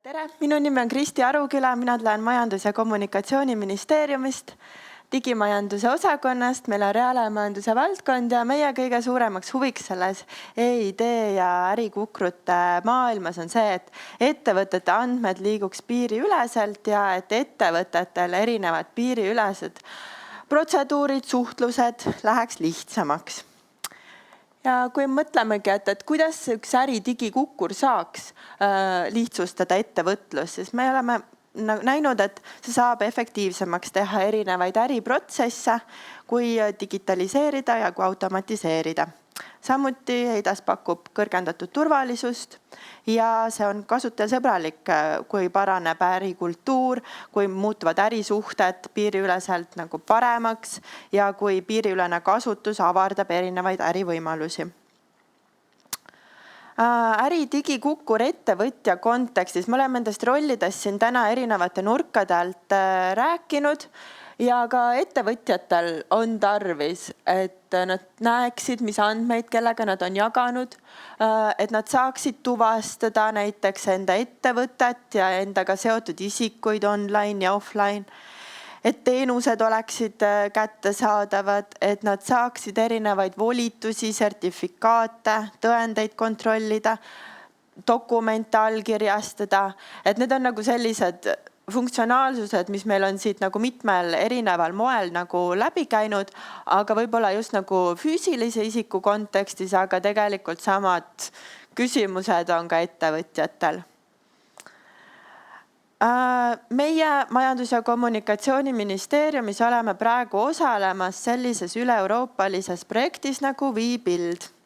Tere, minu nimi on Kristi Aruküla, mina tulen Majandus- ja Kommunikatsiooniministeeriumist, digimajanduse osakonnast, meil on reaalajamajanduse valdkond ja meie kõige suuremaks huviks selles EID ja ärikukrute maailmas on see, et ettevõtete andmed liiguks piiriüleselt ja et ettevõtetel erinevad piiriülesed protseduurid, suhtlused läheks lihtsamaks. Ja kui mõtlemegi, et kuidas üks äridigikukkur saaks lihtsustada ettevõtlust, siis me oleme näinud, et see saab efektiivsemaks teha erinevaid äriprotsesse, kui digitaliseerida ja kui automatiseerida. Samuti EIDAS pakub kõrgendatud turvalisust ja see on kasutajasõbralik, kui paraneb ärikultuur, kui muutuvad ärisuhted piiriüleselt nagu paremaks ja kui piiriülene kasutus avardab erinevaid ärivõimalusi. Äridigikukkur ettevõtja kontekstis. Me oleme nendest rollidest siin täna erinevate nurkade alt rääkinud ja ka ettevõtjatel on tarvis, et nad näeksid, mis andmeid, kellega nad on jaganud, et nad saaksid tuvastada näiteks enda ettevõtet ja endaga seotud isikuid online ja offline, et teenused oleksid kättesaadavad, et nad saaksid erinevaid volitusi, sertifikaate, tõendeid kontrollida, dokumente allkirjastada, et need on nagu sellised funktsionaalsused, mis meil on siit nagu mitmel erineval moel nagu läbi käinud, aga võib-olla just nagu füüsilise isiku kontekstis, aga tegelikult samad küsimused on ka ettevõtjatel. Meie Majandus- ja Kommunikatsiooniministeeriumis oleme praegu osalemas sellises üle-euroopalises projektis nagu WeBuild.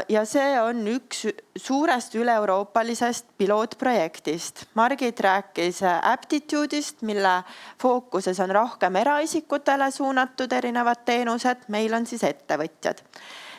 Ja see on üks suurest üle-euroopalisest pilootprojektist. Margit rääkis Aptitude'ist, mille fookuses on rohkem eraisikutele suunatud erinevad teenused, meil on siis ettevõtjad.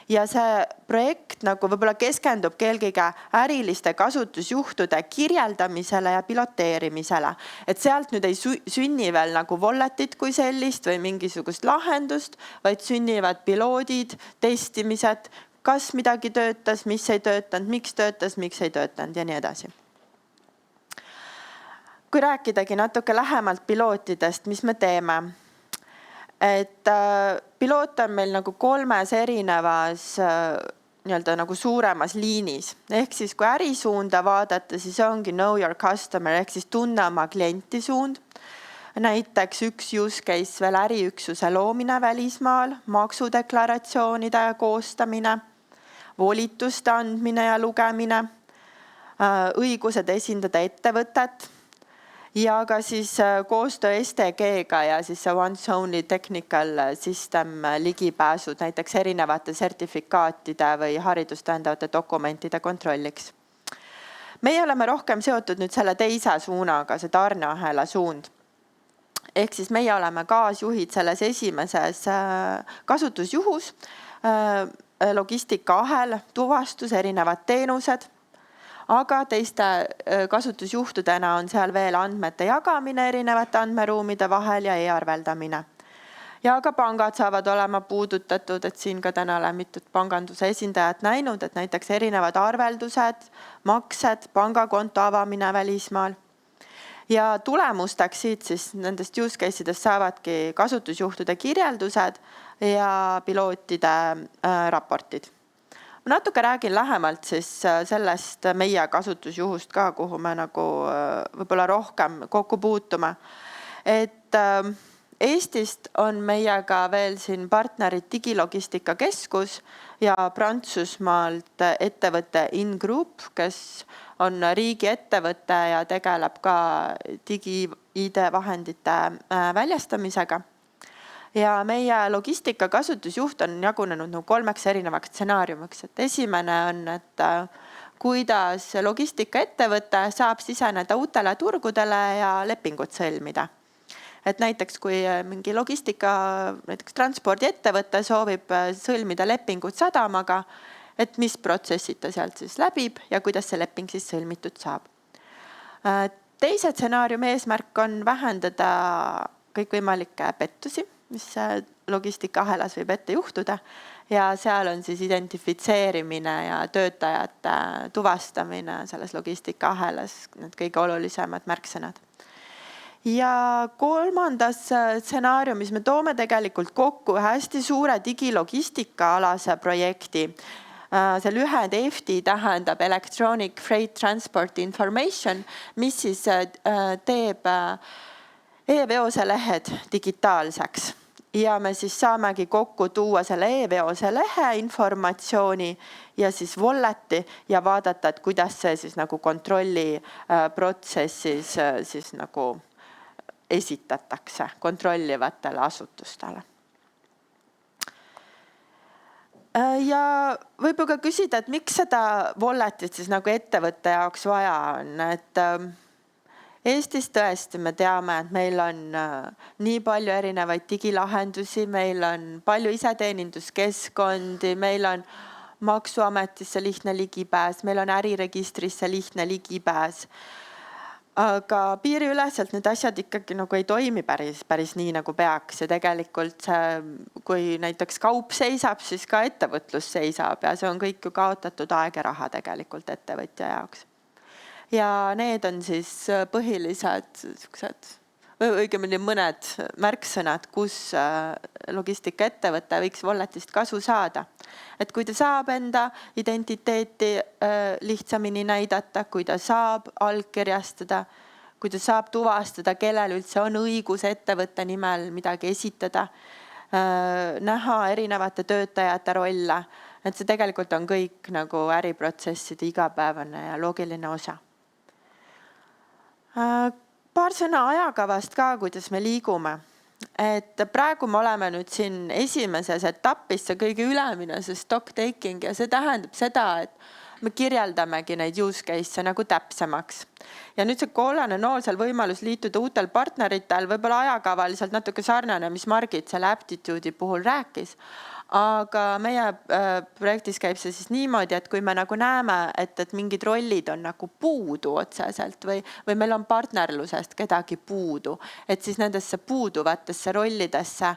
Ja see projekt nagu võib-olla keskendub eelkõige äriliste kasutusjuhtude kirjeldamisele ja piloteerimisele. Et sealt nüüd ei sünni veel nagu walletit kui sellist või mingisugust lahendust, vaid sünnivad piloodid, testimised, kas midagi töötas, mis ei töötanud, miks ei töötanud ja nii edasi. Kui rääkidagi natuke lähemalt pilootidest, mis me teeme, et piloot on meil nagu 3 erinevas nagu suuremas liinis. Ehk siis kui ärisuunda vaadata, siis ongi know your customer, ehk siis tunne oma klienti suund. Näiteks üks use case veel äriüksuse loomine välismaal, maksudeklaratsioonide koostamine, volituste andmine ja lugemine, õigused esindada ettevõtet ja ka siis koostöö STG-ga ja siis see Once Only Technical System ligipääsud näiteks erinevate sertifikaatide või haridust tõendavate dokumentide kontrolliks. Meie oleme rohkem seotud nüüd selle teise suunaga, see tarneahela suund. Ehk siis meie oleme kaasjuhid selles esimeses kasutusjuhus, logistikaahel, tuvastus, erinevad teenused, aga teiste kasutusjuhtudena on seal veel andmete jagamine erinevate andmeruumide vahel ja e-arveldamine. Ja ka pangad saavad olema puudutatud, et siin ka täna olen mitut panganduse esindajat näinud, et näiteks erinevad arveldused, maksed, pangakonto avamine välismaal. Ja tulemusteks siit siis nendest use case'idest saavadki kasutusjuhtude kirjeldused ja pilootide raportid. Ma natuke räägin lähemalt siis sellest meie kasutusjuhust ka, kuhu me nagu võib-olla rohkem kokku puutume. Et Eestist on meiega veel siin partnerid Digilogistika Keskus ja Prantsusmaalt ettevõte InGroup, kes on riigi ettevõte ja tegeleb ka digi-ID vahendite väljastamisega. Ja meie logistika kasutusjuht on jagunenud 3 erinevaks stsenaariumiks. Et esimene on, et kuidas logistikaettevõte saab siseneda uutele turgudele ja lepingut sõlmida. Et näiteks kui mingi näiteks transpordiettevõte soovib sõlmida lepingut sadamaga, et mis protsessid ta sealt siis läbib ja kuidas see leping siis sõlmitud saab. Teise stsenaariumi eesmärk on vähendada kõikvõimalikke pettusi, mis logistikaahelas võib ette juhtuda ja seal on siis identifitseerimine ja töötajate tuvastamine selles logistikaahelas, need kõige olulisemad märksõnad. Ja kolmandas stsenaariumis me toome tegelikult kokku hästi suure digilogistika-alase projekti. See lühend EFTI tähendab Electronic Freight Transport Information, mis siis teeb e-veose lehed digitaalseks. Ja me siis saamegi kokku tuua selle e-veose lehe informatsiooni ja siis walleti ja vaadata, et kuidas see siis nagu kontrolli protsessis siis nagu esitatakse kontrollivatele asutustele. Ja võib ka küsida, et miks seda walletit siis nagu ettevõtte jaoks vaja on, et Eestis tõesti me teame, et meil on nii palju erinevaid digilahendusi, meil on palju iseteeninduskeskkondi, meil on maksuametisse lihtne ligipääs, meil on äriregistrisse lihtne ligipääs. Aga piiriüleselt need asjad ikkagi nagu ei toimi päris nii nagu peaks ja tegelikult kui näiteks kaup seisab, siis ka ettevõtlus seisab ja see on kõik ju kaotatud aeg ja raha tegelikult ettevõtja jaoks. Ja need on siis põhilised õigemini mõned märksõnad, kus logistikaettevõte võiks walletist kasu saada. Et kui ta saab enda identiteeti lihtsamini näidata, kui ta saab allkirjastada, kui ta saab tuvastada, kellel üldse on õigus ettevõtte nimel midagi esitada, näha erinevate töötajate rolle, et see tegelikult on kõik nagu äriprotsesside igapäevane ja loogiline osa. Paar sõna ajakavast ka, kuidas me liigume. Et praegu me oleme nüüd siin esimeses etapis, see kõige ülemine, see stock taking ja see tähendab seda, et me kirjeldamegi neid use case nagu täpsemaks. Ja nüüd see kollane nool seal võimalus liituda uutel partneritel, võib-olla ajakavaliselt natuke sarnane, mis Margit selle Aptitude'i puhul rääkis. Aga meie projektis käib see siis niimoodi, et kui me nagu näeme, et mingid rollid on nagu puudu otseselt või meil on partnerlusest kedagi puudu, et siis nendesse puuduvatesse rollidesse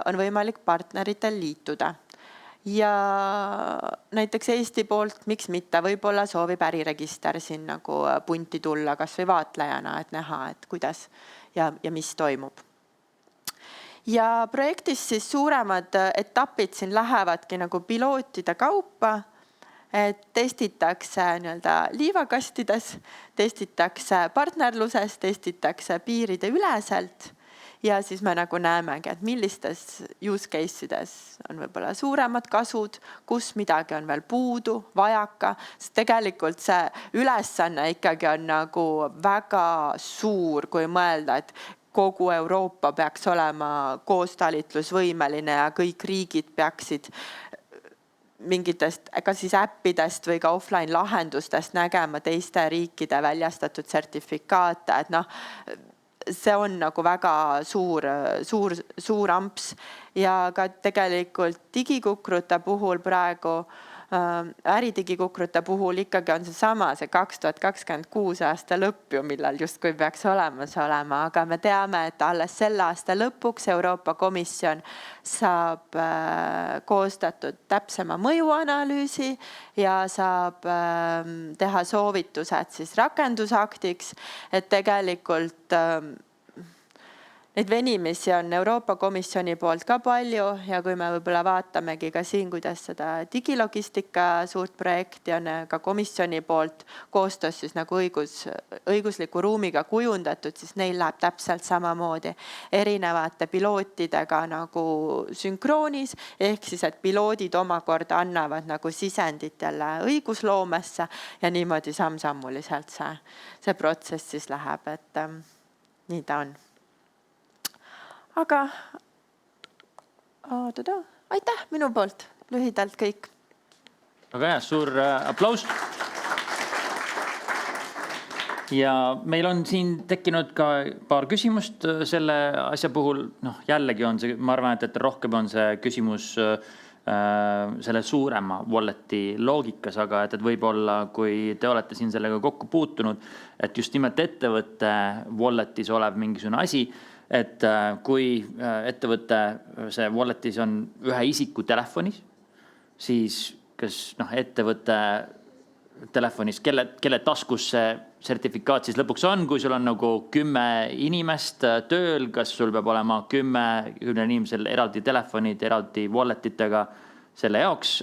on võimalik partneritel liituda. Ja näiteks Eesti poolt, miks mitte, võib-olla soovib äriregister siin nagu punti tulla kas või vaatlejana, et näha, et kuidas ja mis toimub. Ja projektis siis suuremad etapid siin lähevadki nagu pilootide kaupa, et testitakse liivakastides, testitakse partnerluses, testitakse piiride üleselt ja siis me nagu näemegi, et millistes use case'ides on võib-olla suuremad kasud, kus midagi on veel puudu, vajaka, sest tegelikult see ülesanne ikkagi on nagu väga suur, kui mõelda, et kogu Euroopa peaks olema koostalitlusvõimeline ja kõik riigid peaksid mingitest ka siis äppidest või ka offline lahendustest nägema teiste riikide väljastatud sertifikaate, et see on nagu väga suur amps ja ka tegelikult digikukrute puhul praegu äridigikukrute puhul ikkagi on see sama, see 2026 aasta lõpp ju, millal justkui peaks olemas olema, aga me teame, et alles selle aasta lõpuks Euroopa Komisjon saab koostatud täpsema mõjuanalüüsi ja saab teha soovitused siis rakendusaktiks, et tegelikult neid venimisi on Euroopa Komisjoni poolt ka palju ja kui me võib-olla vaatamegi ka siin, kuidas seda digilogistika suurt projekti on ka komisjoni poolt koostöös siis nagu õigusliku ruumiga kujundatud, siis neil läheb täpselt samamoodi erinevate pilootidega nagu sünkroonis, ehk siis, et piloodid omakorda annavad nagu sisendit jälle õigusloomesse ja niimoodi samm-sammuliselt see protsess siis läheb, et nii ta on. Aga aitäh minu poolt, lühidalt kõik. Väga hea, suur aplaus. Ja meil on siin tekkinud ka paar küsimust selle asja puhul. Jällegi on see, ma arvan, et rohkem on see küsimus selle suurema walleti loogikas, aga et võib-olla, kui te olete siin sellega kokku puutunud, et just nimelt ettevõtte walletis olev mingisugune asi, et kui ettevõtte see walletis on ühe isiku telefonis, siis kas ettevõtte telefonis, kelle taskus see sertifikaat siis lõpuks on, kui sul on nagu 10 inimest tööl, kas sul peab olema 10 inimesel eraldi telefonid, eraldi walletitega selle jaoks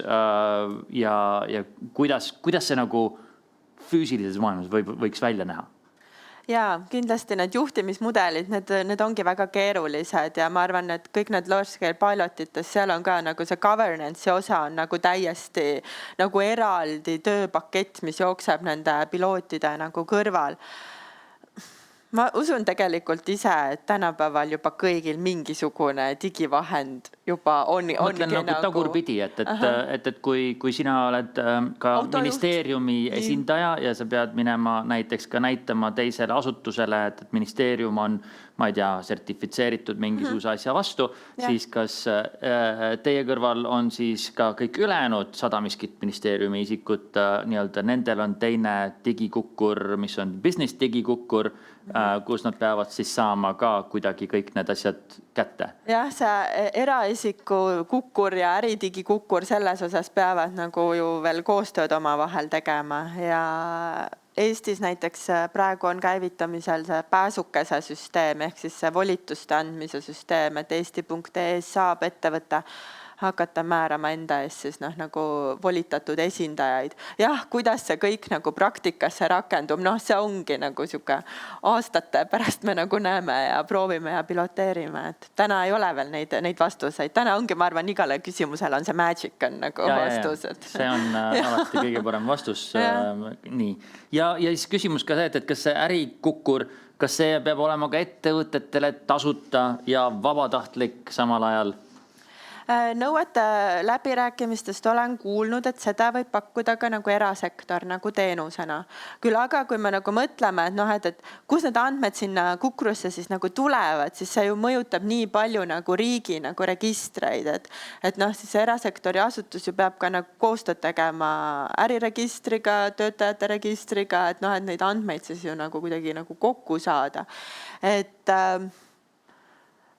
ja kuidas see nagu füüsilises maailmas võiks välja näha? Jaa, kindlasti need juhtimismudelid, need ongi väga keerulised ja ma arvan, et kõik need large scale pilotites, seal on ka nagu see governance osa on nagu täiesti nagu eraldi tööpakett, mis jookseb nende pilootide nagu kõrval. Ma usun tegelikult ise, et tänapäeval juba kõigil mingisugune digivahend juba ongi nagu tagurpidi, et kui sina oled ka ministeeriumi esindaja ja sa pead minema näiteks ka näitama teisele asutusele, et ministeerium on, ma ei tea, sertifitseeritud mingisuguse asja vastu, siis kas teie kõrval on siis ka kõik ülejäänud 100 miskit ministeeriumi isikut, nendel on teine digikukkur, mis on business digikukkur, kus nad peavad siis saama ka kuidagi kõik need asjad kätte? Jah, see eraisiku kukkur ja äridigi kukkur selles osas peavad nagu ju veel koostööd oma vahel tegema ja Eestis näiteks praegu on käivitamisel see pääsukese süsteem ehk siis see volituste andmise süsteem, et eesti.ee saab ettevõtte hakata määrama enda eest siis nagu volitatud esindajaid. Jah, kuidas see kõik nagu praktikasse rakendub, see ongi nagu siuke aastate pärast me nagu näeme ja proovime ja piloteerime, et täna ei ole veel neid vastuseid. Täna ongi, ma arvan, igale küsimusele on see magic on nagu vastus. See on alati kõige parem vastus. Nii. Ja siis küsimus ka see, et kas see ärikukkur, kas see peab olema ka ettevõtetele tasuta ja vabatahtlik samal ajal? Nõuete läbirääkimistest olen kuulnud, et seda võib pakkuda ka nagu erasektor nagu teenusena. Küll aga kui me nagu mõtleme, et kus need andmed sinna kukrusse siis nagu tulevad, siis see ju mõjutab nii palju nagu riigi nagu registreid, et siis erasektori asutus ju peab ka nagu koostööd tegema äriregistriga, töötajate registriga, et neid andmeid siis ju nagu kuidagi nagu kokku saada. Et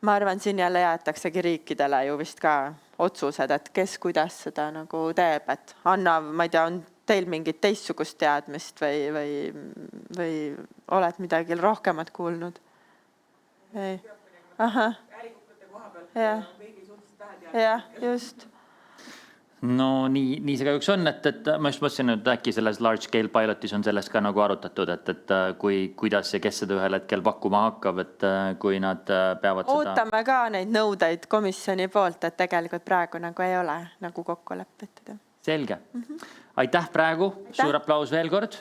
ma arvan, siin jälle jäetaksegi riikidele ju vist ka otsused, et kes kuidas seda nagu teeb, et Anna, ma ei tea, on teil mingit teistsugust teadmist või oled midagi rohkemat kuulnud? Ei. Ahah. Jah, just. No nii see kahjuks on, et ma just mõtlesin, et äkki selles large scale pilotis on sellest ka nagu arutatud, et kuidas ja kes seda ühel hetkel pakkuma hakkab, et kui nad peavad seda... Ootame ka neid nõudeid komisjoni poolt, et tegelikult praegu nagu ei ole nagu kokku lepitud. Selge. Aitäh praegu, suur aplaus veel kord.